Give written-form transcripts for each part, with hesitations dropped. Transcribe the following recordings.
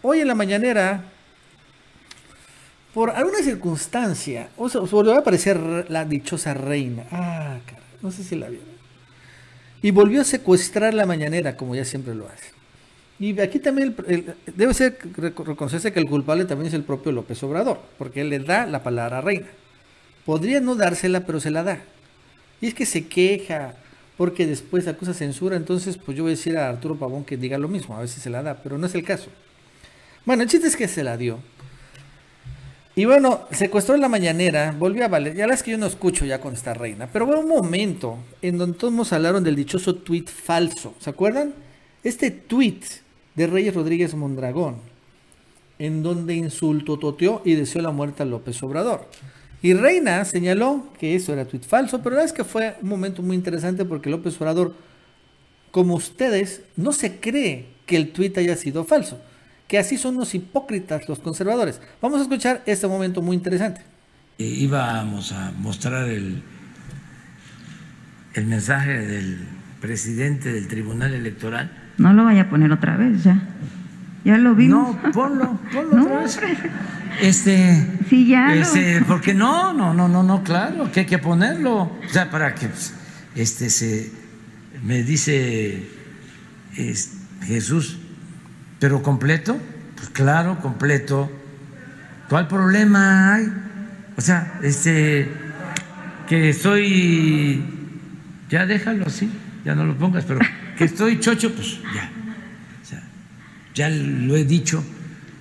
hoy en la mañanera, por alguna circunstancia, o volvió a aparecer la dichosa reina. Ah, caray, no sé si la vieron. Y volvió a secuestrar la mañanera, como ya siempre lo hace. Y aquí también debe ser reconocerse que el culpable también es el propio López Obrador, porque él le da la palabra reina. Podría no dársela, pero se la da. Y es que se queja, porque después acusa censura, entonces pues yo voy a decir a Arturo Pavón que diga lo mismo, a ver si se la da, pero no es el caso. Bueno, el chiste es que se la dio. Y bueno, secuestró en la mañanera, volvió a valer. Ya las que yo no escucho ya con esta reina. Pero hubo un momento en donde todos hablaron del dichoso tuit falso. ¿Se acuerdan? Este tuit de Reyes Rodríguez Mondragón, en donde insultó, toteó y deseó la muerte a López Obrador. Y Reina señaló que eso era tuit falso, pero la verdad es que fue un momento muy interesante porque López Obrador, como ustedes, no se cree que el tuit haya sido falso, que así son los hipócritas los conservadores. Vamos a escuchar este momento muy interesante. Íbamos a mostrar el mensaje del presidente del Tribunal Electoral. No lo vaya a poner otra vez, ya. Ya lo vimos. No, ponlo No, otra vez. Sí, ya porque no, claro, que hay que ponerlo. O sea, para que me dice Jesús, pero completo, pues claro, completo. ¿Cuál problema hay? O sea, que estoy, ya déjalo así, ya no lo pongas, pero que estoy chocho, pues ya. O sea, ya lo he dicho,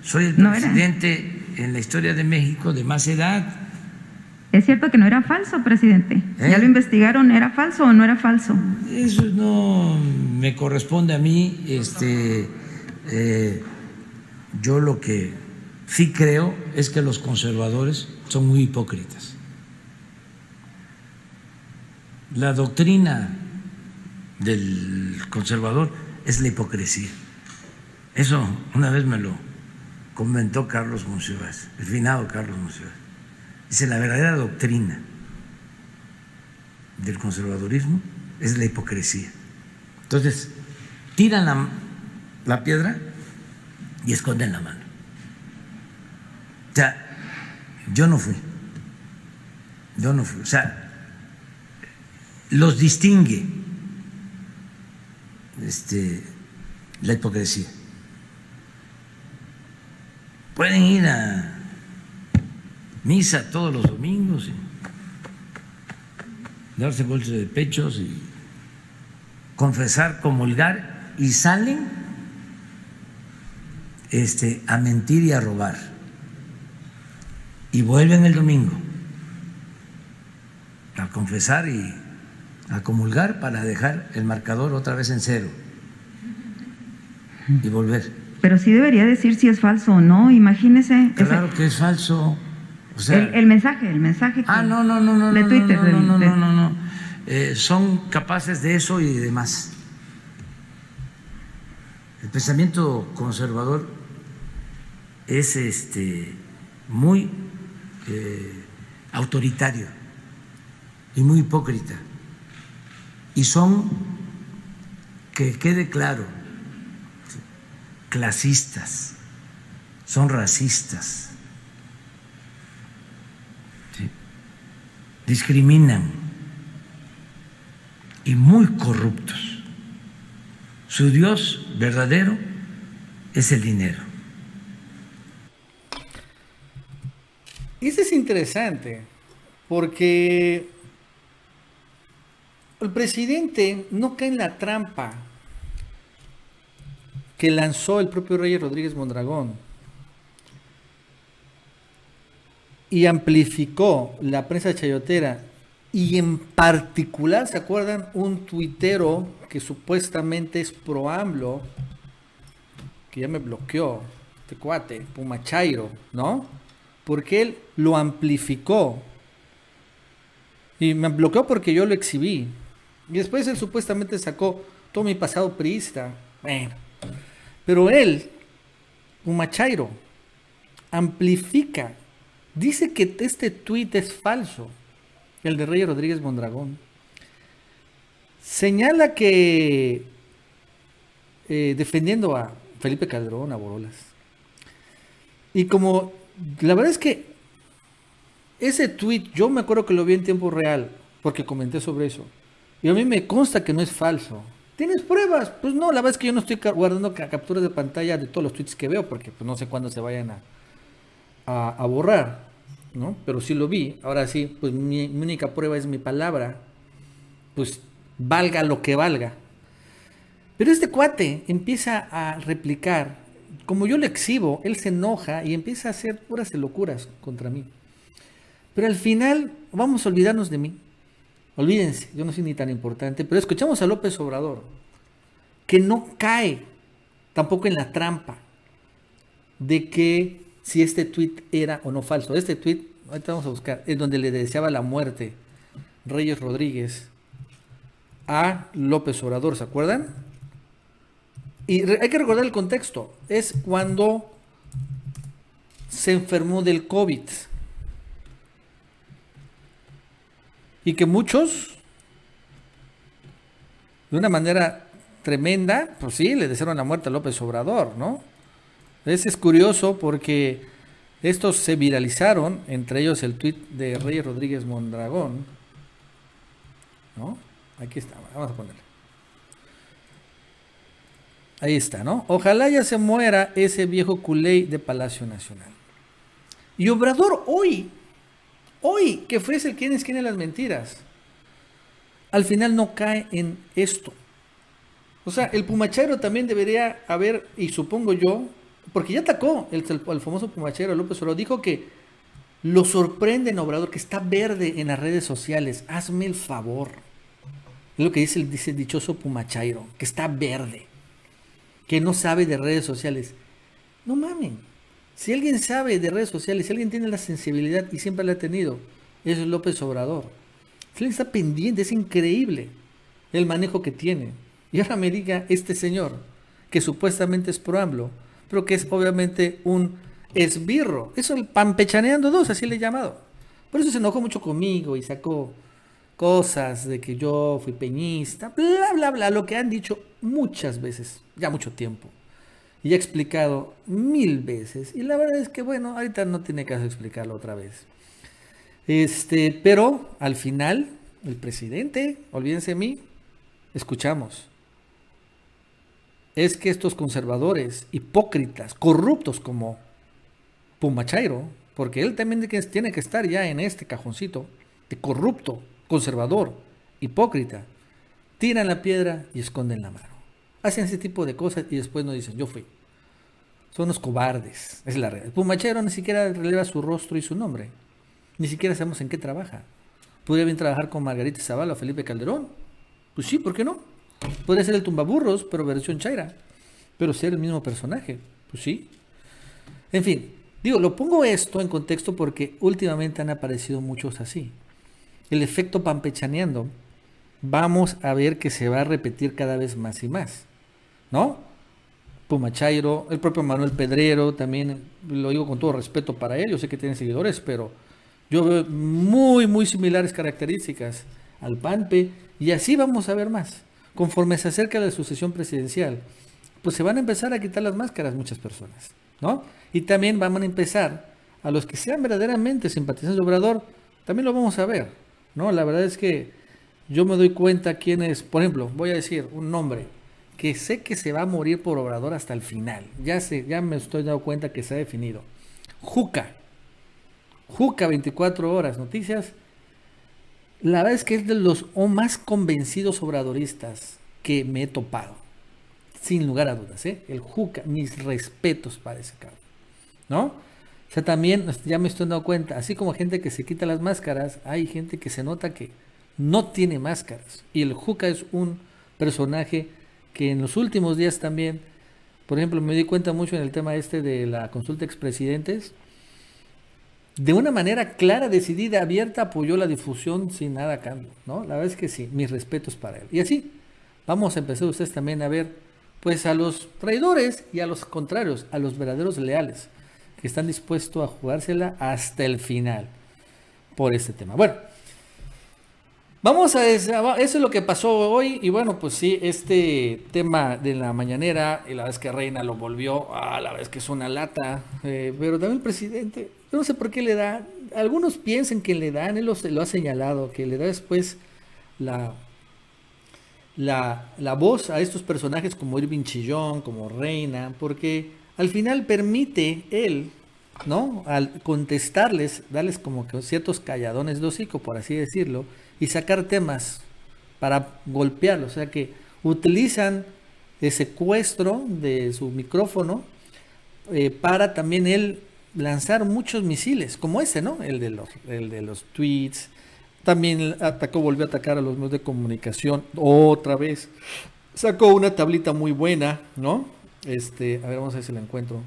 soy el presidente en la historia de México de más edad. Es cierto que no era falso, presidente. Ya lo investigaron, ¿era falso o no era falso? Eso no me corresponde a mí. Yo lo que sí creo es que los conservadores son muy hipócritas. La doctrina del conservador es la hipocresía. Eso una vez me lo comentó Carlos Monsiváis, el finado Carlos Monsiváis. Dice, la verdadera doctrina del conservadurismo es la hipocresía. Entonces, tiran la piedra y esconden la mano. O sea, yo no fui. O sea, los distingue la hipocresía. Pueden ir a misa todos los domingos y darse bolsos de pechos y confesar, comulgar, y salen a mentir y a robar, y vuelven el domingo a confesar y a comulgar para dejar el marcador otra vez en cero y volver. Pero sí debería decir si es falso o no, imagínese. Claro que es falso. O sea, el mensaje que no, de Twitter. No. Son capaces de eso y de más. El pensamiento conservador es muy autoritario y muy hipócrita. Y son, que quede claro, clasistas, son racistas, ¿sí? Discriminan y muy corruptos. Su Dios verdadero es el dinero. Y eso es interesante, porque el presidente no cae en la trampa que lanzó el propio Reyes Rodríguez Mondragón y amplificó la prensa chayotera, y en particular, ¿se acuerdan? Un tuitero que supuestamente es pro AMLO, que ya me bloqueó, este cuate, Pumachairo, ¿no? Porque él lo amplificó. Y me bloqueó porque yo lo exhibí. Y después él supuestamente sacó todo mi pasado priista. Bueno. Pero él, Pumachairo, amplifica. Dice que este tuit es falso. El de Reyes Rodríguez Mondragón. Señala que defendiendo a Felipe Calderón, a Borolas, Y como, la verdad es que ese tweet, yo me acuerdo que lo vi en tiempo real, porque comenté sobre eso. Y a mí me consta que no es falso. ¿Tienes pruebas? Pues no, la verdad es que yo no estoy guardando capturas de pantalla de todos los tweets que veo, porque pues no sé cuándo se vayan a borrar, ¿no? Pero sí lo vi. Ahora sí, pues mi única prueba es mi palabra. Pues valga lo que valga. Pero este cuate empieza a replicar. Como yo lo exhibo, él se enoja y empieza a hacer puras locuras contra mí. Pero al final, vamos a olvidarnos de mí. Olvídense, yo no soy ni tan importante. Pero escuchamos a López Obrador, que no cae tampoco en la trampa de que si este tweet era o no falso. Este tweet, ahorita vamos a buscar, es donde le deseaba la muerte Reyes Rodríguez a López Obrador, ¿se acuerdan? Y hay que recordar el contexto. Es cuando se enfermó del COVID. Y que muchos, de una manera tremenda, pues sí, le desearon la muerte a López Obrador, ¿no? Es curioso porque estos se viralizaron, entre ellos el tuit de Reyes Rodríguez Mondragón, ¿no? Aquí está, vamos a ponerlo. Ahí está, ¿no? Ojalá ya se muera ese viejo culé de Palacio Nacional. Y Obrador hoy, que fue el quién es quién de las mentiras, al final no cae en esto. O sea, el pumachero también debería haber, y supongo yo, porque ya atacó el famoso pumachero López Obrador, dijo que lo sorprende en Obrador, que está verde en las redes sociales. Hazme el favor. Es lo que dice el dichoso pumachero, que está verde, que no sabe de redes sociales. No mamen. Si alguien sabe de redes sociales, si alguien tiene la sensibilidad y siempre la ha tenido, es López Obrador. Si alguien está pendiente, es increíble el manejo que tiene. Y ahora me diga este señor, que supuestamente es pro AMLO, pero que es obviamente un esbirro. Eso el Pampechaneando 2, así le he llamado. Por eso se enojó mucho conmigo y sacó cosas de que yo fui peñista, bla, bla, bla, lo que han dicho muchas veces, ya mucho tiempo. Y he explicado 1000 veces. Y la verdad es que, bueno, ahorita no tiene caso explicarlo otra vez. Pero al final, el presidente, olvídense de mí, escuchamos. Es que estos conservadores, hipócritas, corruptos como Pumachairo, porque él también tiene que estar ya en este cajoncito de corrupto, conservador, hipócrita, tiran la piedra y esconden la mano. Hacen ese tipo de cosas y después nos dicen, yo fui. Son unos cobardes, es la realidad. El pumachero ni siquiera releva su rostro y su nombre. Ni siquiera sabemos en qué trabaja. ¿Podría bien trabajar con Margarita Zavala o Felipe Calderón? Pues sí, ¿por qué no? Podría ser el tumbaburros, pero versión chaira. Pero ser el mismo personaje. Pues sí. En fin, digo, lo pongo esto en contexto porque últimamente han aparecido muchos así. El efecto pampechaneando, vamos a ver que se va a repetir cada vez más y más, ¿no? Pumachairo, el propio Manuel Pedrero, también lo digo con todo respeto para él, yo sé que tiene seguidores, pero yo veo muy similares características al Pampe, y así vamos a ver más. Conforme se acerca la sucesión presidencial, pues se van a empezar a quitar las máscaras muchas personas, ¿no? Y también van a empezar, a los que sean verdaderamente simpatizantes de Obrador, también lo vamos a ver, ¿no? La verdad es que yo me doy cuenta quién es, por ejemplo, voy a decir un nombre, que sé que se va a morir por Obrador hasta el final. Ya me estoy dando cuenta que se ha definido. Juca 24 horas, noticias. La verdad es que es de los más convencidos obradoristas que me he topado. Sin lugar a dudas, ¿eh? El Juca, mis respetos para ese cabrón, ¿no? O sea, también ya me estoy dando cuenta, así como gente que se quita las máscaras, hay gente que se nota que no tiene máscaras. Y el Juca es un personaje que en los últimos días también, por ejemplo, me di cuenta mucho en el tema de la consulta de expresidentes, de una manera clara, decidida, abierta, apoyó la difusión sin nada a cambio, ¿no? La verdad es que sí, mis respetos para él. Y así, vamos a empezar ustedes también a ver, pues, a los traidores y a los contrarios, a los verdaderos leales, que están dispuestos a jugársela hasta el final por este tema. Bueno, Eso es lo que pasó hoy. Y bueno, pues sí, este tema de la mañanera, y la vez que Reina lo volvió, la vez que es una lata. Pero también el presidente, yo no sé por qué le da. Algunos piensan que le dan, lo ha señalado, que le da después la, la voz a estos personajes como Irving Chillón, como Reina, porque al final permite él, ¿no? Al contestarles, darles como que ciertos calladones de hocico, por así decirlo, y sacar temas para golpearlos. O sea que utilizan el secuestro de su micrófono para también él lanzar muchos misiles, como ese, ¿no? El de los tweets. También volvió a atacar a los medios de comunicación otra vez. Sacó una tablita muy buena, ¿no? A ver, vamos a ver si la encuentro.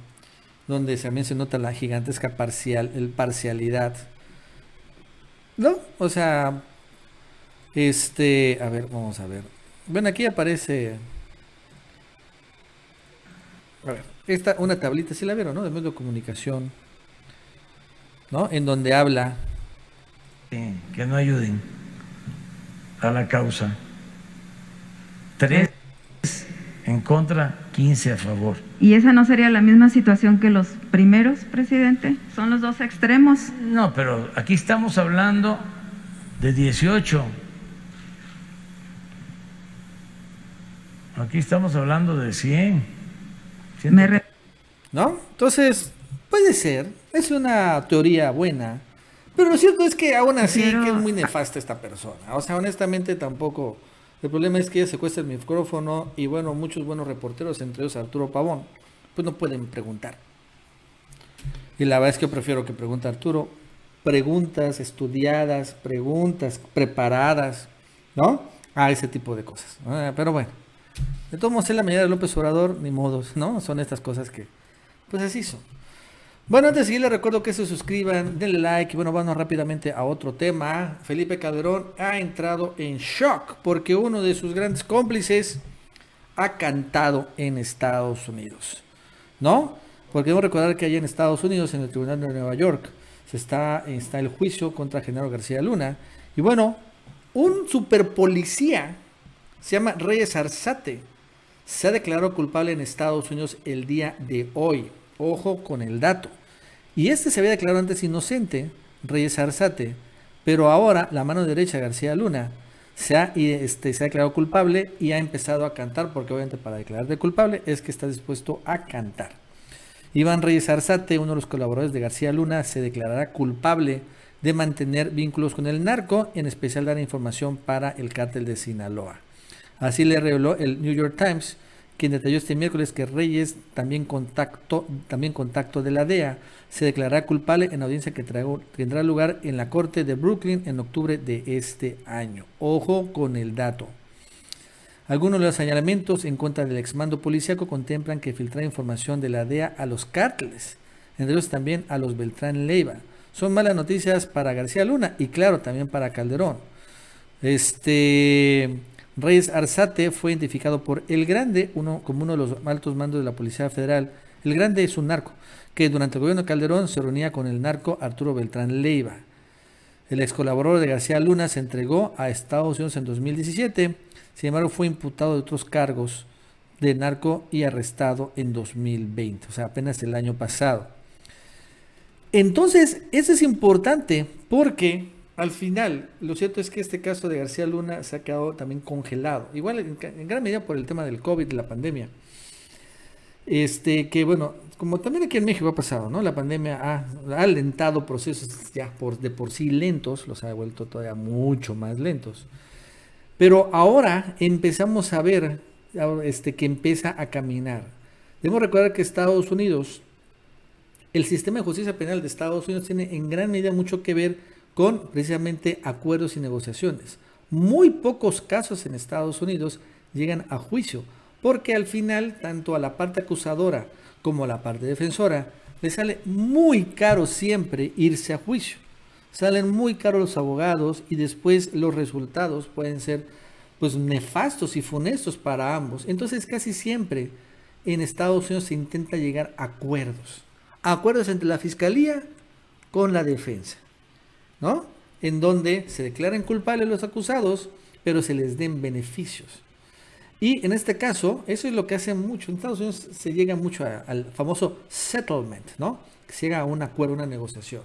Donde también se nota la gigantesca parcialidad. ¿No? O sea, a ver, vamos a ver. Bueno, aquí aparece. A ver, una tablita, si la vieron, ¿no? De medios de comunicación, ¿no? En donde habla. Que no ayuden a la causa. 3 en contra, 15 a favor. ¿Y esa no sería la misma situación que los primeros, presidente? ¿Son los dos extremos? No, pero aquí estamos hablando de 18. Aquí estamos hablando de 100. ¿No? Entonces, puede ser. Es una teoría buena. Pero lo cierto es que aún así que es muy nefasta esta persona. O sea, honestamente tampoco. El problema es que ella secuestra el micrófono y bueno, muchos buenos reporteros, entre ellos Arturo Pavón, pues no pueden preguntar. Y la verdad es que yo prefiero que pregunte Arturo. Preguntas estudiadas, preguntas preparadas, ¿no? A ese tipo de cosas. Pero bueno, de todos modos, en la medida de López Obrador, ni modos, ¿no? Son estas cosas que, pues así son. Bueno, antes de seguir les recuerdo que se suscriban, denle like y bueno, vamos rápidamente a otro tema. Felipe Calderón ha entrado en shock porque uno de sus grandes cómplices ha cantado en Estados Unidos, ¿no? Porque debo recordar que allá en Estados Unidos, en el Tribunal de Nueva York, está el juicio contra Genaro García Luna. Y bueno, un superpolicía, se llama Reyes Arzate, se ha declarado culpable en Estados Unidos el día de hoy. Ojo con el dato. Y se había declarado antes inocente, Reyes Arzate, pero ahora la mano derecha de García Luna se ha declarado culpable y ha empezado a cantar, porque obviamente para declararte culpable es que está dispuesto a cantar. Iván Reyes Arzate, uno de los colaboradores de García Luna, se declarará culpable de mantener vínculos con el narco, en especial dar información para el cártel de Sinaloa. Así le reveló el New York Times, quien detalló este miércoles que Reyes, también contacto de la DEA, se declarará culpable en audiencia que tendrá lugar en la Corte de Brooklyn en octubre de este año. Ojo con el dato. Algunos de los señalamientos en contra del exmando policíaco contemplan que filtrar información de la DEA a los cárteles, entre ellos también a los Beltrán Leiva. Son malas noticias para García Luna y claro, también para Calderón. Reyes Arzate fue identificado por El Grande, como uno de los altos mandos de la Policía Federal. El Grande es un narco que durante el gobierno de Calderón se reunía con el narco Arturo Beltrán Leiva. El ex colaborador de García Luna se entregó a Estados Unidos en 2017, sin embargo fue imputado de otros cargos de narco y arrestado en 2020, o sea, apenas el año pasado. Entonces, eso es importante porque al final, lo cierto es que este caso de García Luna se ha quedado también congelado, igual en gran medida por el tema del COVID, de la pandemia. Que bueno, como también aquí en México ha pasado, ¿no? La pandemia ha alentado procesos ya de por sí lentos, los ha vuelto todavía mucho más lentos. Pero ahora empezamos a ver que empieza a caminar. Debemos recordar que Estados Unidos, el sistema de justicia penal de Estados Unidos tiene en gran medida mucho que ver con precisamente acuerdos y negociaciones. Muy pocos casos en Estados Unidos llegan a juicio, porque al final, tanto a la parte acusadora como a la parte defensora, le sale muy caro siempre irse a juicio. Salen muy caros los abogados y después los resultados pueden ser pues nefastos y funestos para ambos. Entonces casi siempre en Estados Unidos se intenta llegar a acuerdos. Acuerdos entre la fiscalía con la defensa, ¿no? en donde se declaren culpables los acusados, pero se les den beneficios. Y en este caso, eso es lo que hace mucho. En Estados Unidos se llega mucho al famoso settlement, ¿no? Que se llega a un acuerdo, una negociación.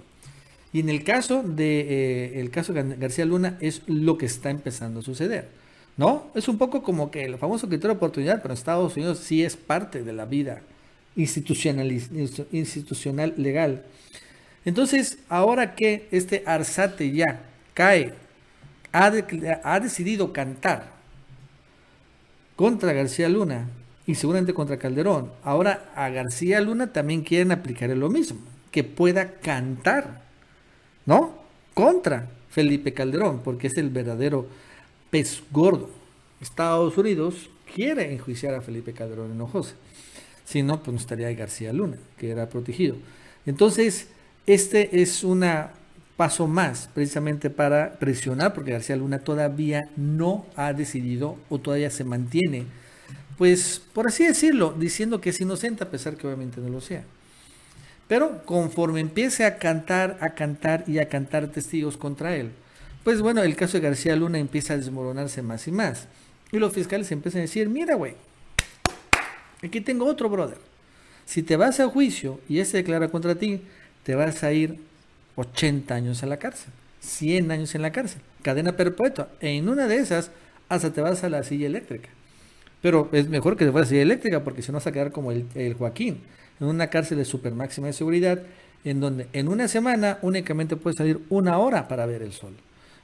Y en el caso de García Luna es lo que está empezando a suceder, ¿no? Es un poco como que el famoso criterio de oportunidad, pero en Estados Unidos sí es parte de la vida institucional legal. Entonces, ahora que este Arzate ya cae, ha decidido cantar contra García Luna y seguramente contra Calderón, ahora a García Luna también quieren aplicar lo mismo, que pueda cantar, ¿no? Contra Felipe Calderón, porque es el verdadero pez gordo. Estados Unidos quiere enjuiciar a Felipe Calderón Hinojosa. Si no, pues no estaría ahí García Luna, que era protegido. Entonces, este es un paso más, precisamente para presionar, porque García Luna todavía no ha decidido, o todavía se mantiene, pues, por así decirlo, diciendo que es inocente, a pesar que obviamente no lo sea. Pero conforme empiece a cantar testigos contra él, pues bueno, el caso de García Luna empieza a desmoronarse más y más. Y los fiscales empiezan a decir, mira, güey, aquí tengo otro brother. Si te vas a juicio y ese declara contra ti, te vas a ir 80 años a la cárcel, 100 años en la cárcel, cadena perpetua. En una de esas, hasta te vas a la silla eléctrica. Pero es mejor que te vayas a la silla eléctrica, porque si no vas a quedar como el Joaquín, en una cárcel de super máxima de seguridad, en donde en una semana únicamente puedes salir 1 hora para ver el sol.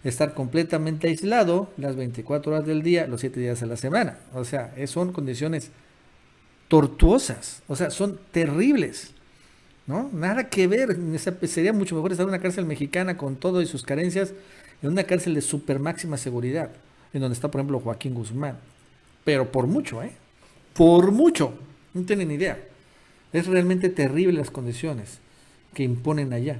Estar completamente aislado las 24 horas del día, los 7 días a la semana. O sea, son condiciones tortuosas, o sea, son terribles, ¿no? Nada que ver. Sería mucho mejor estar en una cárcel mexicana con todo y sus carencias, en una cárcel de super máxima seguridad, en donde está, por ejemplo, Joaquín Guzmán. Pero por mucho, por mucho, no tienen idea. Es realmente terrible las condiciones que imponen allá.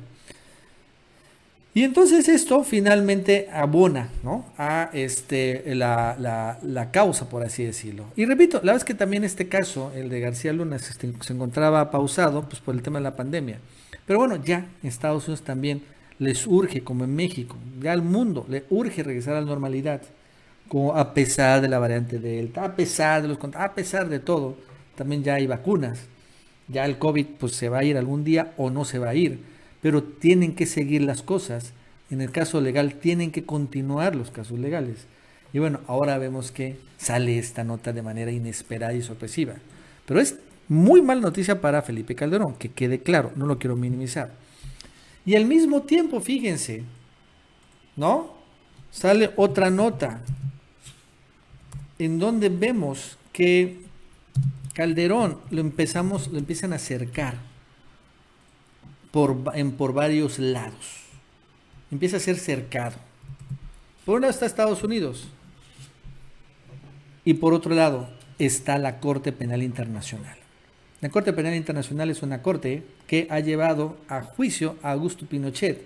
Y entonces esto finalmente abona, ¿no? A la causa, por así decirlo. Y repito, la verdad es que también este caso, el de García Luna, se encontraba pausado pues, por el tema de la pandemia. Pero bueno, ya en Estados Unidos también les urge, como en México, ya al mundo le urge regresar a la normalidad, como a pesar de la variante Delta, a pesar de todo, también ya hay vacunas. Ya el COVID pues se va a ir algún día o no se va a ir, pero tienen que seguir las cosas. En el caso legal tienen que continuar los casos legales. Y bueno, ahora vemos que sale esta nota de manera inesperada y sorpresiva. Pero es muy mala noticia para Felipe Calderón, que quede claro, no lo quiero minimizar. Y al mismo tiempo, fíjense, ¿no? Sale otra nota en donde vemos que Calderón lo empiezan a acercar por varios lados. Empieza a ser cercado. Por un lado está Estados Unidos y por otro lado está la Corte Penal Internacional. La Corte Penal Internacional es una corte que ha llevado a juicio a Augusto Pinochet,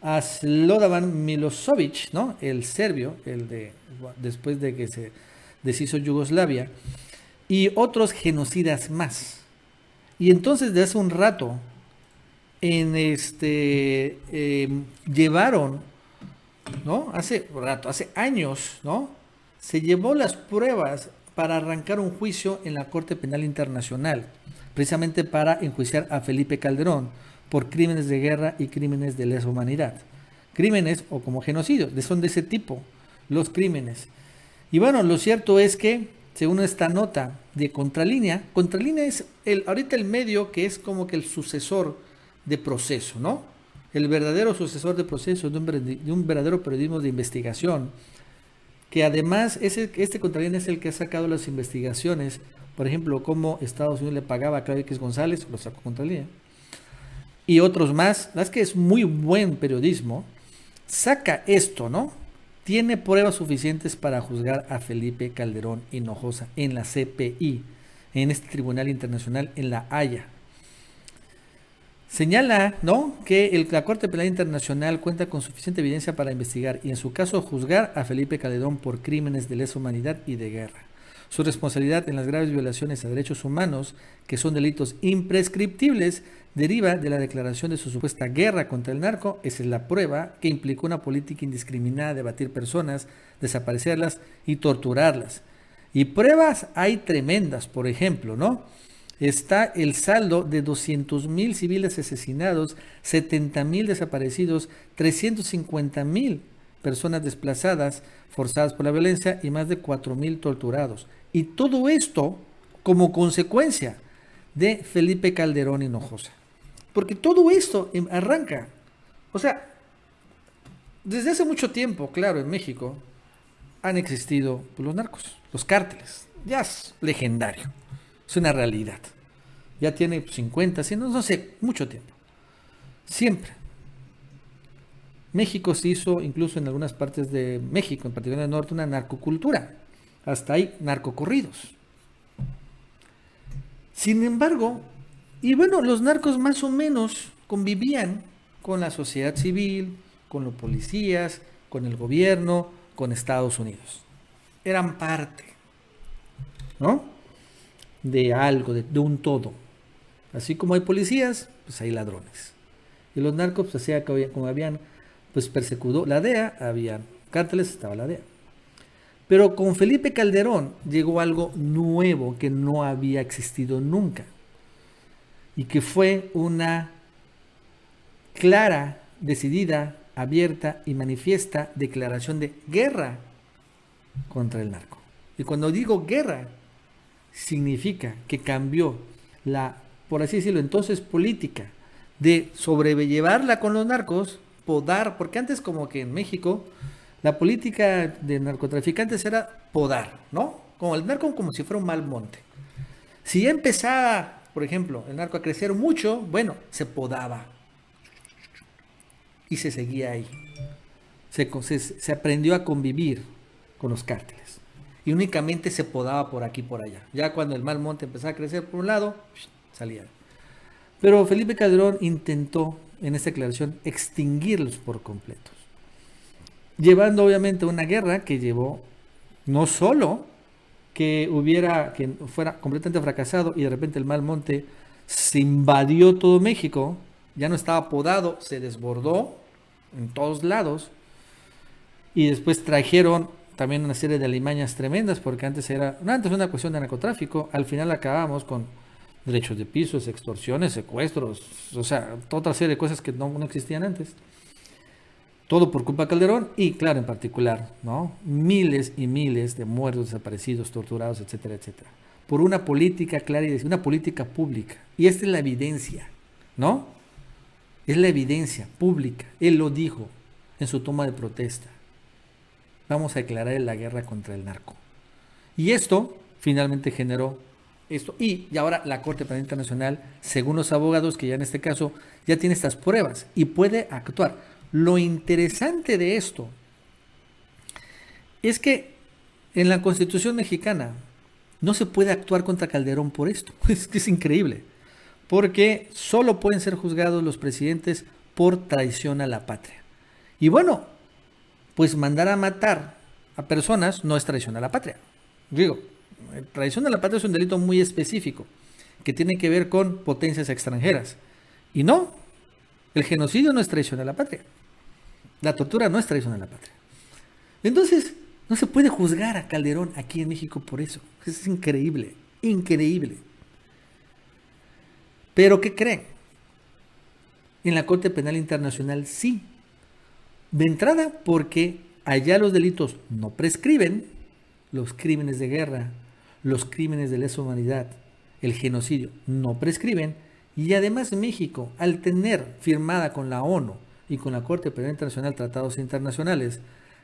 a Slobodan Milošević, ¿no? El serbio, después de que se deshizo Yugoslavia, y otros genocidas más. Y entonces de hace un rato llevaron, ¿no? Hace años, ¿no? Se llevó las pruebas para arrancar un juicio en la Corte Penal Internacional, precisamente para enjuiciar a Felipe Calderón por crímenes de guerra y crímenes de lesa humanidad. Crímenes o como genocidios, son de ese tipo los crímenes. Y bueno, lo cierto es que según esta nota de Contralínea es ahorita el medio que es como que el sucesor de Proceso, ¿no? El verdadero sucesor de Proceso, de un verdadero periodismo de investigación, que además este Contralínea es el que ha sacado las investigaciones, por ejemplo, cómo Estados Unidos le pagaba a Claudio X González, lo sacó Contralínea, y otros más. La verdad es que es muy buen periodismo. Saca esto, ¿no? Tiene pruebas suficientes para juzgar a Felipe Calderón Hinojosa en la CPI, en este Tribunal Internacional en La Haya. Señala, ¿no?, que la Corte Penal Internacional cuenta con suficiente evidencia para investigar y en su caso juzgar a Felipe Calderón por crímenes de lesa humanidad y de guerra. Su responsabilidad en las graves violaciones a derechos humanos, que son delitos imprescriptibles, deriva de la declaración de su supuesta guerra contra el narco. Esa es la prueba que implicó una política indiscriminada de abatir personas, desaparecerlas y torturarlas. Y pruebas hay tremendas, por ejemplo, ¿no? Está el saldo de 200,000 civiles asesinados, 70,000 desaparecidos, 350,000 personas desplazadas, forzadas por la violencia y más de 4,000 torturados. Y todo esto como consecuencia de Felipe Calderón Hinojosa. Porque todo esto arranca, o sea, desde hace mucho tiempo, claro, en México han existido los narcos, los cárteles. Ya es legendario, es una realidad. Ya tiene 50, 100, no sé, mucho tiempo. Siempre. México se hizo, incluso en algunas partes de México, en particular en el norte, una narcocultura. Hasta hay narcocorridos. Sin embargo, y bueno, los narcos más o menos convivían con la sociedad civil, con los policías, con el gobierno, con Estados Unidos. Eran parte, ¿no? De algo, de un todo. Así como hay policías, pues hay ladrones. Y los narcos, pues así como habían pues perseguido la DEA, habían cárteles, estaba la DEA. Pero con Felipe Calderón llegó algo nuevo que no había existido nunca. Y que fue una clara, decidida, abierta y manifiesta declaración de guerra contra el narco. Y cuando digo guerra, significa que cambió la, por así decirlo, entonces política de sobrellevarla con los narcos, podar, porque antes como que en México la política de narcotraficantes era podar, ¿no? Como el narco como si fuera un mal monte. Si ya empezaba, por ejemplo, el narco a crecer mucho, bueno, se podaba y se seguía ahí. Se aprendió a convivir con los cárteles y únicamente se podaba por aquí y por allá. Ya cuando el mal monte empezaba a crecer por un lado, salía. Pero Felipe Calderón intentó en esta declaración extinguirlos por completo, llevando obviamente una guerra que llevó no solo que fuera completamente fracasado y de repente el mal monte se invadió todo México, ya no estaba podado, se desbordó en todos lados y después trajeron también una serie de alimañas tremendas, porque antes era una cuestión de narcotráfico, al final acabamos con derechos de pisos, extorsiones, secuestros, o sea, toda otra serie de cosas que no existían antes. Todo por culpa de Calderón y, claro, en particular, ¿no? Miles y miles de muertos, desaparecidos, torturados, etcétera, etcétera. Por una política clara y una política pública. Y esta es la evidencia, ¿no? Es la evidencia pública. Él lo dijo en su toma de protesta. Vamos a declarar la guerra contra el narco. Y esto finalmente generó esto. Y ahora la Corte Penal Internacional, según los abogados, que ya en este caso ya tiene estas pruebas y puede actuar. Lo interesante de esto es que en la Constitución mexicana no se puede actuar contra Calderón por esto. Es increíble. Porque solo pueden ser juzgados los presidentes por traición a la patria. Y bueno, pues mandar a matar a personas no es traición a la patria. Digo, traición a la patria es un delito muy específico que tiene que ver con potencias extranjeras. Y no, el genocidio no es traición a la patria. La tortura no es traición a la patria. Entonces, no se puede juzgar a Calderón aquí en México por eso. Es increíble, increíble. Pero ¿qué creen? En la Corte Penal Internacional sí. De entrada, porque allá los delitos no prescriben, los crímenes de guerra, los crímenes de lesa humanidad, el genocidio no prescriben, y además México, al tener firmada con la ONU y con la Corte Penal Internacional tratados internacionales,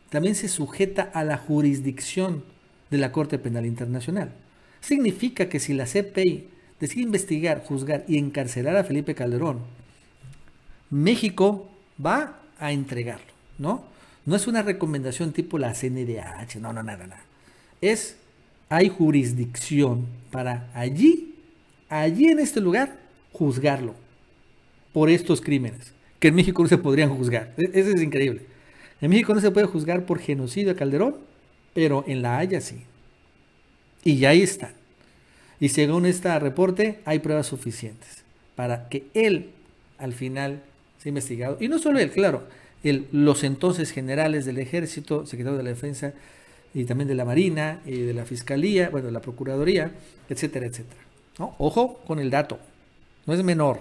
también se sujeta a la jurisdicción de la Corte Penal Internacional. Significa que si la CPI decide investigar, juzgar y encarcelar a Felipe Calderón, México va a entregarlo, ¿no? No es una recomendación tipo la CNDH, no, nada. Hay jurisdicción para allí en este lugar, juzgarlo por estos crímenes, que en México no se podrían juzgar. Eso es increíble. En México no se puede juzgar por genocidio a Calderón, pero en La Haya sí. Y ya ahí están. Y según este reporte, hay pruebas suficientes para que él, al final, sea investigado. Y no solo él, claro, los entonces generales del Ejército, secretario de la Defensa, y también de la Marina, y de la Fiscalía, bueno, de la Procuraduría, etcétera, etcétera. ¿No? Ojo con el dato, no es menor.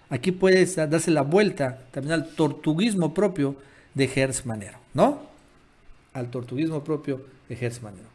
Aquí puede darse la vuelta también al tortuguismo propio de Hertz Manero, ¿no? Al tortuguismo propio de Hertz Manero.